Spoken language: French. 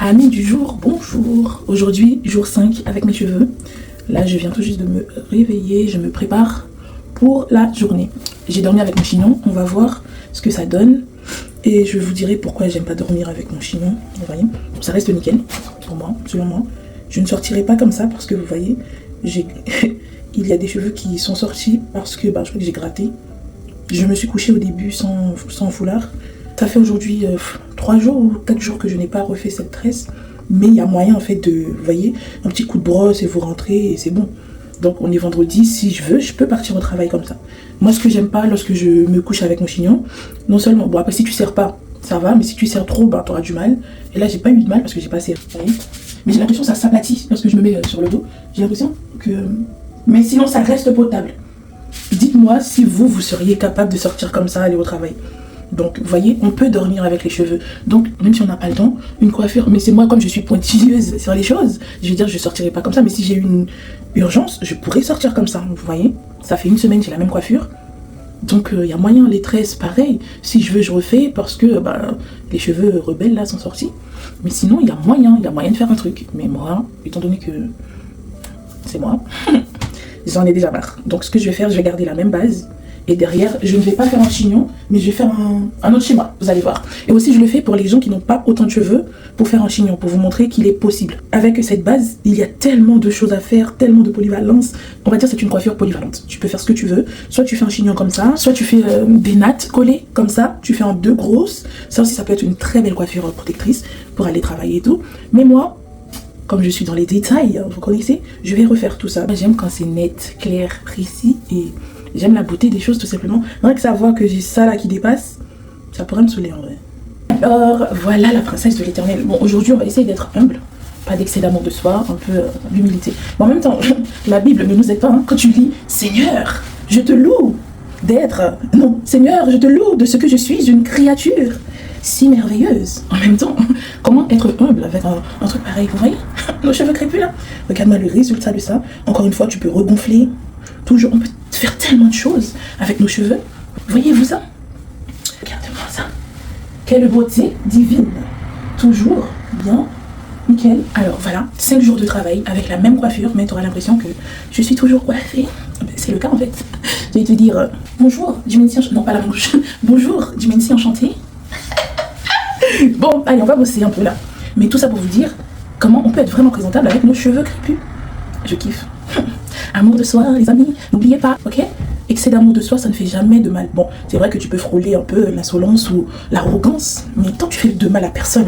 Amis du jour, bonjour. Aujourd'hui, jour 5 avec mes cheveux. Là, je viens tout juste de me réveiller, je me prépare pour la journée. J'ai dormi avec mon chignon, on va voir ce que ça donne. Et je vous dirai pourquoi j'aime pas dormir avec mon chignon. Vous voyez, ça reste nickel pour moi, selon moi. Je ne sortirai pas comme ça parce que vous voyez, il y a des cheveux qui sont sortis parce que je crois que j'ai gratté. Je me suis couchée au début sans foulard. Ça fait aujourd'hui 3 jours ou 4 jours que je n'ai pas refait cette tresse. Mais il y a moyen en fait de, vous voyez, un petit coup de brosse et vous rentrez et c'est bon. Donc on est vendredi, si je veux, je peux partir au travail comme ça. Moi ce que j'aime pas lorsque je me couche avec mon chignon, non seulement, bon après si tu serres pas, ça va, mais si tu serres trop, tu auras du mal. Et là j'ai pas eu de mal parce que j'ai pas serré, vous voyez. Mais j'ai l'impression que ça s'aplatit lorsque je me mets sur le dos. J'ai l'impression que... Mais sinon ça reste potable. Dites-moi si vous seriez capable de sortir comme ça, aller au travail. Donc, vous voyez, on peut dormir avec les cheveux. Donc, même si on n'a pas le temps, une coiffure... Mais c'est moi, comme je suis pointilleuse sur les choses, je veux dire, je sortirai pas comme ça. Mais si j'ai une urgence, je pourrais sortir comme ça. Vous voyez, ça fait 1 semaine que j'ai la même coiffure. Donc, il y a moyen, les tresses, pareil. Si je veux, je refais parce que les cheveux rebelles, là, sont sortis. Mais sinon, il y a moyen de faire un truc. Mais moi, étant donné que c'est moi, j'en ai déjà marre. Donc, ce que je vais faire, je vais garder la même base. Et derrière, je ne vais pas faire un chignon, mais je vais faire un autre schéma, vous allez voir. Et aussi, je le fais pour les gens qui n'ont pas autant de cheveux pour faire un chignon, pour vous montrer qu'il est possible. Avec cette base, il y a tellement de choses à faire, tellement de polyvalence. On va dire que c'est une coiffure polyvalente. Tu peux faire ce que tu veux. Soit tu fais un chignon comme ça, soit tu fais des nattes collées comme ça. Tu fais en 2 grosses. Ça aussi, ça peut être une très belle coiffure protectrice pour aller travailler et tout. Mais moi, comme je suis dans les détails, vous connaissez, je vais refaire tout ça. J'aime quand c'est net, clair, précis et... j'aime la beauté des choses tout simplement. Rien que savoir que j'ai ça là qui dépasse, ça pourrait me saouler en vrai. Alors voilà la princesse de l'éternel. Bon, aujourd'hui on va essayer d'être humble, pas d'excès d'amour de soi, un peu d'humilité. Mais en même temps, la Bible ne nous aide pas. Hein. Quand tu lis Seigneur, je te loue d'être. Non, Seigneur, je te loue de ce que je suis, une créature si merveilleuse. En même temps, comment être humble avec un truc pareil, vous voyez? Nos cheveux crépus là. Regarde-moi le résultat de ça. Encore une fois, tu peux regonfler. Toujours, on peut faire tellement de choses avec nos cheveux. Voyez-vous ça? Regardez-moi ça. Quelle beauté divine. Toujours bien, nickel. Alors voilà, 5 jours de travail avec la même coiffure, mais tu auras l'impression que je suis toujours coiffée. C'est le cas en fait. Je vais te dire bonjour, Dimensi enchantée. Non, pas la bouche. Bonjour, Dimensi enchantée. Bon, allez, on va bosser un peu là. Mais tout ça pour vous dire comment on peut être vraiment présentable avec nos cheveux crépus. Je kiffe. Amour de soi, les amis, n'oubliez pas, ok? Excès d'amour de soi, ça ne fait jamais de mal. Bon, c'est vrai que tu peux frôler un peu l'insolence ou l'arrogance, mais tant que tu fais de mal à personne,